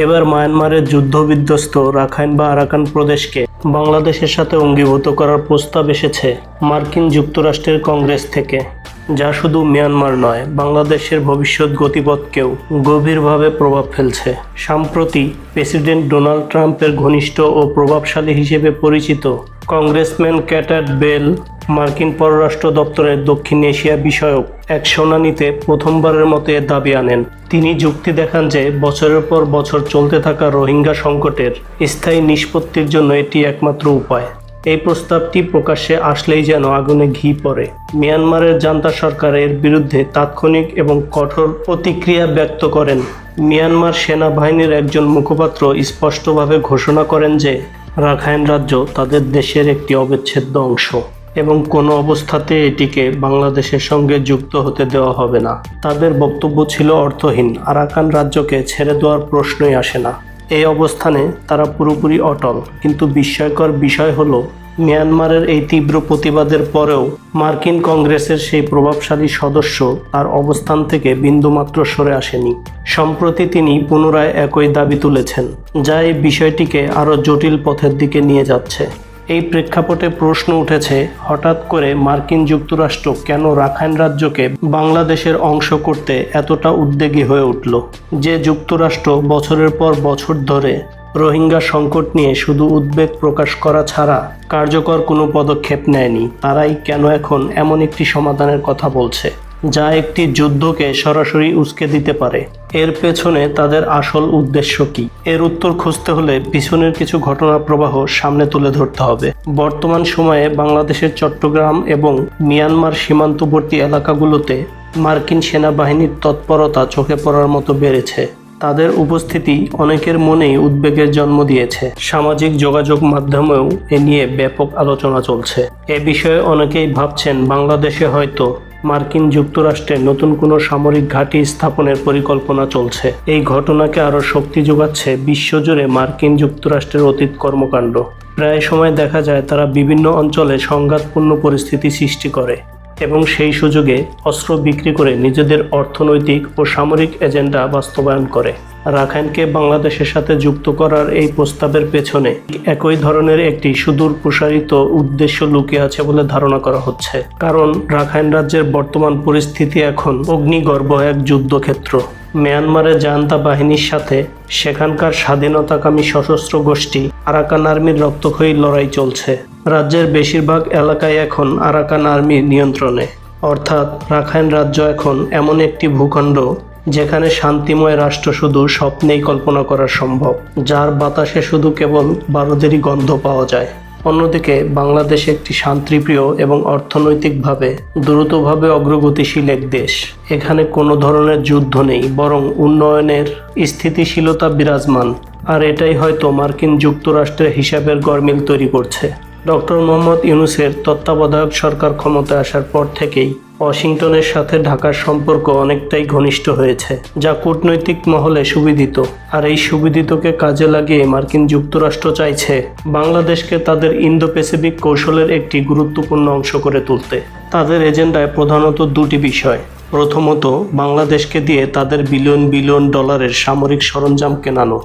এবার মায়ানমারের যুদ্ধবিধ্বস্ত রাখাইন বা আরাকান প্রদেশকে বাংলাদেশের সাথে অঙ্গীভূত করার প্রস্তাব এসেছে মার্কিন যুক্তরাষ্ট্রের কংগ্রেস থেকে, যা শুধু মিয়ানমার নয়, বাংলাদেশের ভবিষ্যৎ গতিপথকেও গভীরভাবে প্রভাব ফেলছে। সম্প্রতি প্রেসিডেন্ট ডোনাল্ড ট্রাম্পের ঘনিষ্ঠ ও প্রভাবশালী হিসেবে পরিচিত কংগ্রেসম্যান ক্যাটার বেল মার্কিন পররাষ্ট্র দপ্তরের দক্ষিণ এশিয়া বিষয়ক এক শুনানিতে প্রথমবারের মতো এ দাবি আনেন। তিনি যুক্তি দেখান যে বছরের পর বছর চলতে থাকা রোহিঙ্গা সংকটের স্থায়ী নিষ্পত্তির জন্য এটি একমাত্র উপায়। এই প্রস্তাবটি প্রকাশ্যে আসলেই যেন আগুনে ঘি পড়ে। মিয়ানমারের জান্তা সরকারের বিরুদ্ধে তাৎক্ষণিক এবং কঠোর প্রতিক্রিয়া ব্যক্ত করেন। মিয়ানমার সেনাবাহিনীর একজন মুখপাত্র স্পষ্টভাবে ঘোষণা করেন যে রাখাইন রাজ্য তাদের দেশের একটি অবিচ্ছেদ্য অংশ এবং কোনো অবস্থাতে এটিকে বাংলাদেশের সঙ্গে যুক্ত হতে দেওয়া হবে না। তাদের বক্তব্য ছিল অর্থহীন, আরাকান রাজ্যকে ছেড়ে দেওয়ার প্রশ্নই আসে না। এই অবস্থানে তারা পুরোপুরি অটল। কিন্তু বিস্ময়কর বিষয় হলো, মিয়ানমারের এই তীব্র প্রতিবাদের পরেও মার্কিন কংগ্রেসের সেই প্রভাবশালী সদস্য তার অবস্থান থেকে বিন্দুমাত্র সরে আসেনি। সম্প্রতি তিনি পুনরায় একই দাবি তুলেছেন, যা এই বিষয়টিকে আরও জটিল পথের দিকে নিয়ে যাচ্ছে। এই প্রেক্ষাপটে প্রশ্ন উঠেছে, হঠাৎ করে মার্কিন যুক্তরাষ্ট্র কেন রাখাইন রাজ্যকে বাংলাদেশের অংশ করতে এতটা উদ্বেগী হয়ে উঠল? যে যুক্তরাষ্ট্র বছরের পর বছর ধরে রোহিঙ্গা সংকট নিয়ে শুধু উদ্বেগ প্রকাশ করা ছাড়া কার্যকর কোনো পদক্ষেপ নেয়নি, তারাই কেন এখন এমন একটি সমাধানের কথা বলছে, যা একটি যুদ্ধকে সরাসরি উস্কে দিতে পারে? এর পেছনে তাদের আসল উদ্দেশ্য কি? এর উত্তর খুঁজতে হলে পিছনের কিছু ঘটনা প্রবাহ সামনে তুলে ধরতে হবে। বর্তমান সময়ে বাংলাদেশের চট্টগ্রাম এবং মিয়ানমার সীমান্তবর্তী এলাকাগুলোতে মার্কিন সেনাবাহিনীর তৎপরতা চোখে পড়ার মতো বেড়েছে। তাদের উপস্থিতি অনেকের মনেই উদ্বেগের জন্ম দিয়েছে। সামাজিক যোগাযোগ মাধ্যমেও এ নিয়ে ব্যাপক আলোচনা চলছে। এ বিষয়ে অনেকেই ভাবছেন বাংলাদেশে হয়তো মার্কিন যুক্তরাষ্ট্রের নতুন কোনো সামরিক ঘাঁটি স্থাপনের পরিকল্পনা চলছে। এই ঘটনাকে আরও শক্তি যোগাচ্ছে বিশ্বজুড়ে মার্কিন যুক্তরাষ্ট্রের অতীত কর্মকাণ্ড। প্রায় সময় দেখা যায় তারা বিভিন্ন অঞ্চলে সংঘাতপূর্ণ পরিস্থিতি সৃষ্টি করে এবং সেই সুযোগে অস্ত্র বিক্রি করে নিজেদের অর্থনৈতিক ও সামরিক এজেন্ডা বাস্তবায়ন করে। রাখাইনকে বাংলাদেশের সাথে যুক্ত করার এই প্রস্তাবের পেছনে একই ধরনের একটি সুদূর প্রসারিত উদ্দেশ্য লুকিয়ে আছে বলে ধারণা করা হচ্ছে। কারণ রাখাইন রাজ্যের বর্তমান পরিস্থিতি এখন অগ্নিগর্ভ এক যুদ্ধক্ষেত্র। মিয়ানমারের জান্তা বাহিনীর সাথে সেখানকার স্বাধীনতাকামী সশস্ত্র গোষ্ঠী আরাকান আর্মির রক্তক্ষয়ী লড়াই চলছে। রাজ্যের বেশিরভাগ এলাকায় এখন আরাকান আর্মির নিয়ন্ত্রণে, অর্থাৎ রাখাইন রাজ্য এখন এমন একটি ভূখণ্ড যেখানে শান্তিময় রাষ্ট্র শুধু স্বপ্নেই কল্পনা করা সম্ভব, যার বাতাসে শুধু কেবল বারুদেরই গন্ধ পাওয়া যায়। অন্যদিকে বাংলাদেশ একটি শান্তিপ্রিয় এবং অর্থনৈতিকভাবে দ্রুতভাবে অগ্রগতিশীল এক দেশ। এখানে কোনো ধরনের যুদ্ধ নেই, বরং উন্নয়নের স্থিতিশীলতা বিরাজমান। আর এটাই হয়তো মার্কিন যুক্তরাষ্ট্রের হিসাবের গরমিল তৈরি করছে। ডক্টর মোহাম্মদ ইউনূসের তত্ত্বাবধায়ক সরকার ক্ষমতায় আসার পর থেকেই ওয়াশিংটনের সাথে ঢাকার সম্পর্ক অনেকটাই ঘনিষ্ঠ হয়েছে, যা কূটনৈতিক মহলে সুবিদিত। আর এই সুবিদিতকে কাজে লাগিয়ে মার্কিন যুক্তরাষ্ট্র চাইছে বাংলাদেশকে তাদের ইন্দো প্যাসিফিক কৌশলের একটি গুরুত্বপূর্ণ অংশ করে তুলতে। তাদের এজেন্ডায় প্রধানত দুটি বিষয়। প্রথমত, বাংলাদেশকে দিয়ে তাদের বিলিয়ন বিলিয়ন ডলারের সামরিক সরঞ্জাম কেনানো,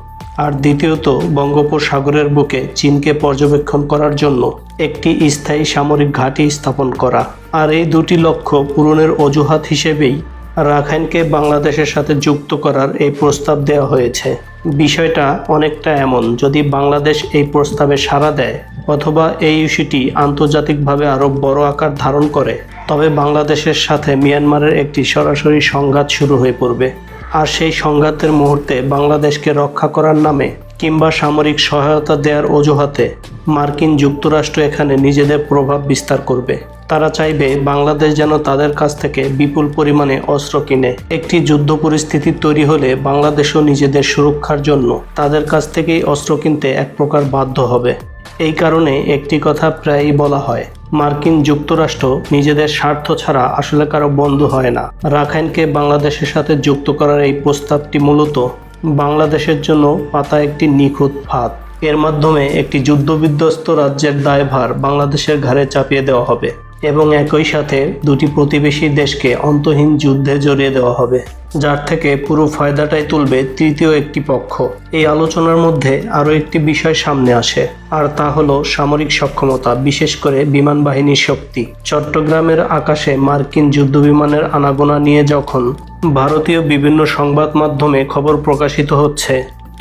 আর দ্বিতীয়ত বঙ্গোপসাগরের বুকে চীনকে পর্যবেক্ষণ করার জন্য একটি স্থায়ী সামরিক ঘাঁটি স্থাপন করা। আর এই দুটি লক্ষ্য পূরণের অজুহাত হিসেবেই রাখাইনকে বাংলাদেশের সাথে যুক্ত করার এই প্রস্তাব দেওয়া হয়েছে। বিষয়টা অনেকটা এমন, যদি বাংলাদেশ এই প্রস্তাবে সাড়া দেয় অথবা এই ইস্যুটি আন্তর্জাতিকভাবে আরও বড় আকার ধারণ করে, তবে বাংলাদেশের সাথে মিয়ানমারের একটি সরাসরি সংঘাত শুরু হয়ে পড়বে। আর সেই সংঘাতের মুহূর্তে বাংলাদেশকে রক্ষা করার নামে কিংবা সামরিক সহায়তা দেওয়ার অজুহাতে মার্কিন যুক্তরাষ্ট্র এখানে নিজেদের প্রভাব বিস্তার করবে। তারা চাইবে বাংলাদেশ যেন তাদের কাছ থেকে বিপুল পরিমাণে অস্ত্র কিনে। একটি যুদ্ধ পরিস্থিতি তৈরি হলে বাংলাদেশও নিজেদের সুরক্ষার জন্য তাদের কাছ থেকেই অস্ত্র কিনতে এক প্রকার বাধ্য হবে। এই কারণে একটি কথা প্রায়ই বলা হয়, মার্কিন যুক্তরাষ্ট্র নিজেদের স্বার্থ ছাড়া আসলে কারো বন্ধু হয় না। রাখাইনকে বাংলাদেশের সাথে যুক্ত করার এই প্রস্তাবটি মূলত বাংলাদেশের জন্য পাতা একটি নিখুঁত ফাঁদ। এর মাধ্যমে একটি যুদ্ধবিধ্বস্ত রাজ্যের দায়ভার বাংলাদেশের ঘাড়ে চাপিয়ে দেওয়া হবে এবং একই সাথে দুটি প্রতিবেশী দেশকে অন্তহীন যুদ্ধে জড়িয়ে দেওয়া হবে, যার থেকে পুরো ফায়দাটাই তুলবে তৃতীয় একটি পক্ষ। এই আলোচনার মধ্যে আরও একটি বিষয় সামনে আসে, আর তা হলো সামরিক সক্ষমতা, বিশেষ করে বিমান বাহিনীর শক্তি। চট্টগ্রামের আকাশে মার্কিন যুদ্ধবিমানের আনাগোনা নিয়ে যখন ভারতীয় বিভিন্ন সংবাদ মাধ্যমে খবর প্রকাশিত হচ্ছে,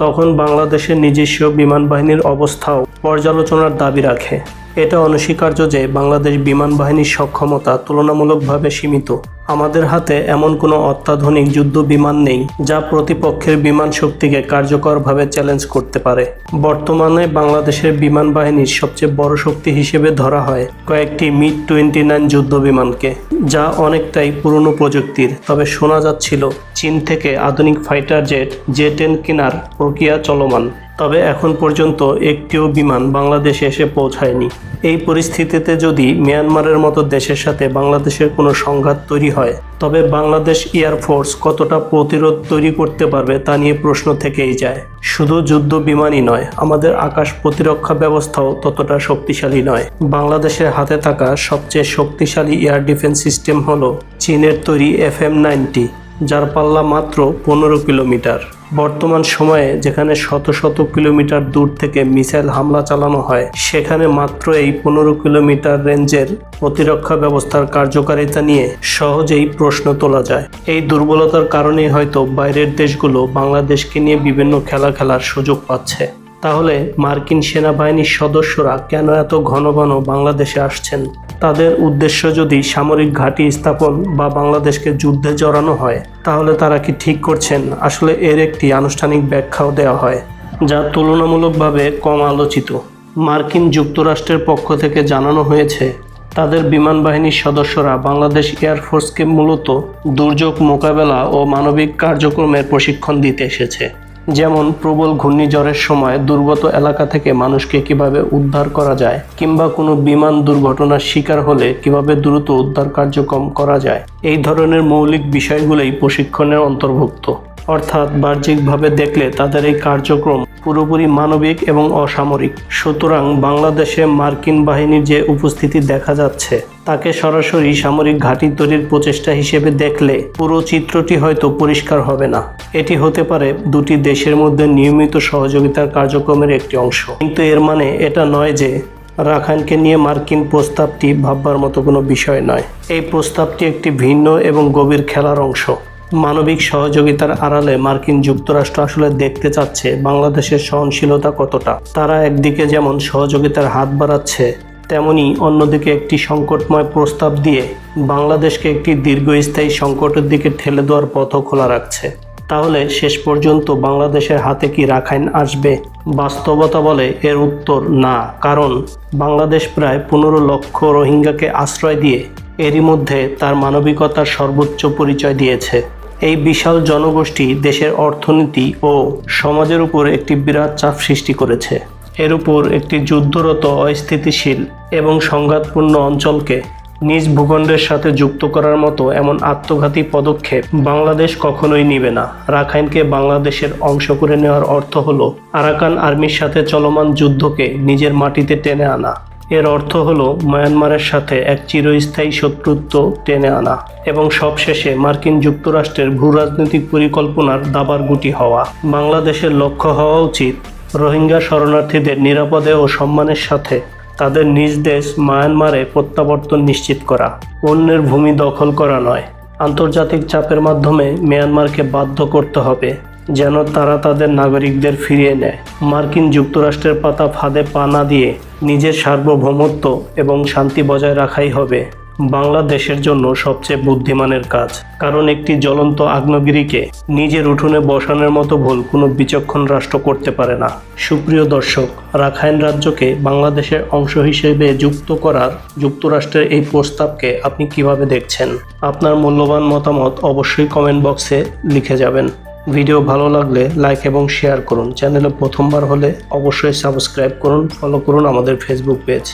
তখন বাংলাদেশের নিজস্ব বিমান বাহিনীর অবস্থাও পর্যালোচনার দাবি রাখে। এটা অনস্বীকার্য যে বাংলাদেশ বিমান বাহিনীর সক্ষমতা তুলনামূলকভাবে সীমিত। আমাদের হাতে এমন কোনো অত্যাধুনিক যুদ্ধ বিমান নেই যা প্রতিপক্ষের বিমান শক্তিকে কার্যকরভাবে চ্যালেঞ্জ করতে পারে। বর্তমানে বাংলাদেশের বিমান বাহিনীর সবচেয়ে বড় শক্তি হিসেবে ধরা হয় কয়েকটি MiG-29 যুদ্ধ বিমানকে, যা অনেকটাই পুরনো প্রযুক্তির। তবে শোনা যাচ্ছিল চীন থেকে আধুনিক ফাইটার জেট J-10 কেনার প্রক্রিয়া চলমান। তবে এখন পর্যন্ত একটিও বিমান বাংলাদেশে এসে পৌঁছায়নি। এই পরিস্থিতিতে যদি মিয়ানমারের মতো দেশের সাথে বাংলাদেশের কোনো সংঘাত তৈরি হয়, তবে বাংলাদেশ এয়ারফোর্স কতটা প্রতিরোধ তৈরি করতে পারবে তা নিয়ে প্রশ্ন থেকেই যায়। শুধু যুদ্ধ বিমানই নয়, আমাদের আকাশ প্রতিরক্ষা ব্যবস্থাও ততটা শক্তিশালী নয়। বাংলাদেশের হাতে থাকা সবচেয়ে শক্তিশালী এয়ার ডিফেন্স সিস্টেম হলো চীনের তৈরি FM-90, যার পাল্লা মাত্র 15 কিলোমিটার। বর্তমান সময়ে যেখানে শত শত কিলোমিটার দূর থেকে মিসাইল হামলা চালানো হয়, সেখানে মাত্র এই 15 কিলোমিটার রেঞ্জের প্রতিরক্ষা ব্যবস্থার কার্যকারিতা নিয়ে সহজেই প্রশ্ন তোলা যায়। এই দুর্বলতার কারণেই হয়তো বাইরের দেশগুলো বাংলাদেশকে নিয়ে বিভিন্ন খেলা খেলার সুযোগ পাচ্ছে। তাহলে মার্কিন সেনাবাহিনীর সদস্যরা কেন এত ঘন ঘন বাংলাদেশে আসছেন? তাদের উদ্দেশ্য যদি সামরিক ঘাঁটি স্থাপন বা বাংলাদেশকে যুদ্ধে জড়ানো হয়, তাহলে তারা কি ঠিক করছেন? আসলে এর একটি আনুষ্ঠানিক ব্যাখ্যাও দেওয়া হয়, যা তুলনামূলকভাবে কম আলোচিত। মার্কিন যুক্তরাষ্ট্রের পক্ষ থেকে জানানো হয়েছে, তাদের বিমান বাহিনীর সদস্যরা বাংলাদেশ এয়ারফোর্সকে মূলত দুর্যোগ মোকাবেলা ও মানবিক কার্যক্রমের প্রশিক্ষণ দিতে এসেছে। যেমন প্রবল ঘূর্ণিঝড়ের সময় দুর্গত এলাকা থেকে মানুষকে কিভাবে উদ্ধার করা যায়, কিংবা কোনো বিমান দুর্ঘটনার শিকার হলে কিভাবে দ্রুত উদ্ধার কার্যক্রম করা যায়। এই ধরনের মৌলিক বিষয়গুলোই প্রশিক্ষণের অন্তর্ভুক্ত। অর্থাৎ বাহ্যিকভাবে দেখলে তাদের এই কার্যক্রম পুরোপুরি মানবিক এবং অসামরিক। সুতরাং বাংলাদেশে মার্কিন বাহিনীর যে উপস্থিতি দেখা যাচ্ছে, তাকে সরাসরি সামরিক ঘাঁটি তৈরির প্রচেষ্টা হিসেবে দেখলে পুরো চিত্রটি হয়তো পরিষ্কার হবে না। এটি হতে পারে দুটি দেশের মধ্যে নিয়মিত সহযোগিতার কার্যক্রমের একটি অংশ। কিন্তু এর মানে এটা নয় যে রাখাইনকে নিয়ে মার্কিন প্রস্তাবটি ভাববার মতো কোনো বিষয় নয়। এই প্রস্তাবটি একটি ভিন্ন এবং গভীর খেলার অংশ। মানবিক সহযোগিতার আড়ালে মার্কিন যুক্তরাষ্ট্র আসলে দেখতে চাচ্ছে বাংলাদেশের সহনশীলতা কতটা। তারা একদিকে যেমন সহযোগিতার হাত বাড়াচ্ছে, তেমনি অন্যদিকে একটি সংকটময় প্রস্তাব দিয়ে বাংলাদেশকে একটি দীর্ঘস্থায়ী সংকটের দিকে ঠেলে দেওয়ার পথও খোলা রাখছে। তাহলে শেষ পর্যন্ত বাংলাদেশের হাতে কি রাখাইন আসবে? বাস্তবতা বলে এর উত্তর না, কারণ বাংলাদেশ প্রায় 15 লক্ষ রোহিঙ্গাকে আশ্রয় দিয়ে এরই মধ্যে তার মানবিকতার সর্বোচ্চ পরিচয় দিয়েছে। এই বিশাল জনগোষ্ঠী দেশের অর্থনীতি ও সমাজের উপর একটি বিরাট চাপ সৃষ্টি করেছে। এর উপর একটি যুদ্ধরত, অস্থিতিশীল এবং সংঘাতপূর্ণ অঞ্চলকে নিজ ভূখণ্ডের সাথে যুক্ত করার মতো এমন আত্মঘাতী পদক্ষেপ বাংলাদেশ কখনোই নেবে না। রাখাইনকে বাংলাদেশের অংশ করে নেওয়ার অর্থ হলো আরাকান আর্মির সাথে চলমান যুদ্ধকে নিজের মাটিতে টেনে আনা। এর অর্থ হলো মায়ানমারের সাথে এক চিরস্থায়ী শত্রুত্ব টেনে আনা এবং সবশেষে মার্কিন যুক্তরাষ্ট্রের ভূরাজনৈতিক পরিকল্পনার দাবার গুটি হওয়া। বাংলাদেশের লক্ষ্য হওয়া উচিত রোহিঙ্গা শরণার্থীদের নিরাপদে ও সম্মানের সাথে তাদের নিজ দেশ মায়ানমারে প্রত্যাবর্তন নিশ্চিত করা, অন্যের ভূমি দখল করা নয়। আন্তর্জাতিক চাপের মাধ্যমে মিয়ানমারকে বাধ্য করতে হবে যেন তারা তাদের নাগরিকদের ফিরিয়ে নেয়। মার্কিন যুক্তরাষ্ট্রের পাতা ফাঁদে পা না দিয়ে নিজের সার্বভৌমত্ব এবং শান্তি বজায় রাখাই হবে বাংলাদেশের জন্য সবচেয়ে বুদ্ধিমানের কাজ। কারণ একটি জ্বলন্ত আগ্নেয়গিরিকে নিজের উঠোনে বসানোর মতো ভুল কোনো বিচক্ষণ রাষ্ট্র করতে পারে না। সুপ্রিয় দর্শক, রাখাইন রাজ্যকে বাংলাদেশের অংশ হিসেবে যুক্ত করার যুক্তরাষ্ট্রের এই প্রস্তাবকে আপনি কিভাবে দেখছেন? আপনার মূল্যবান মতামত অবশ্যই কমেন্ট বক্সে লিখে যাবেন। ভিডিও ভালো লাগলে লাইক এবং শেয়ার করুন। চ্যানেলে প্রথমবার হলে অবশ্যই সাবস্ক্রাইব করুন, ফলো করুন আমাদের ফেসবুক পেজ।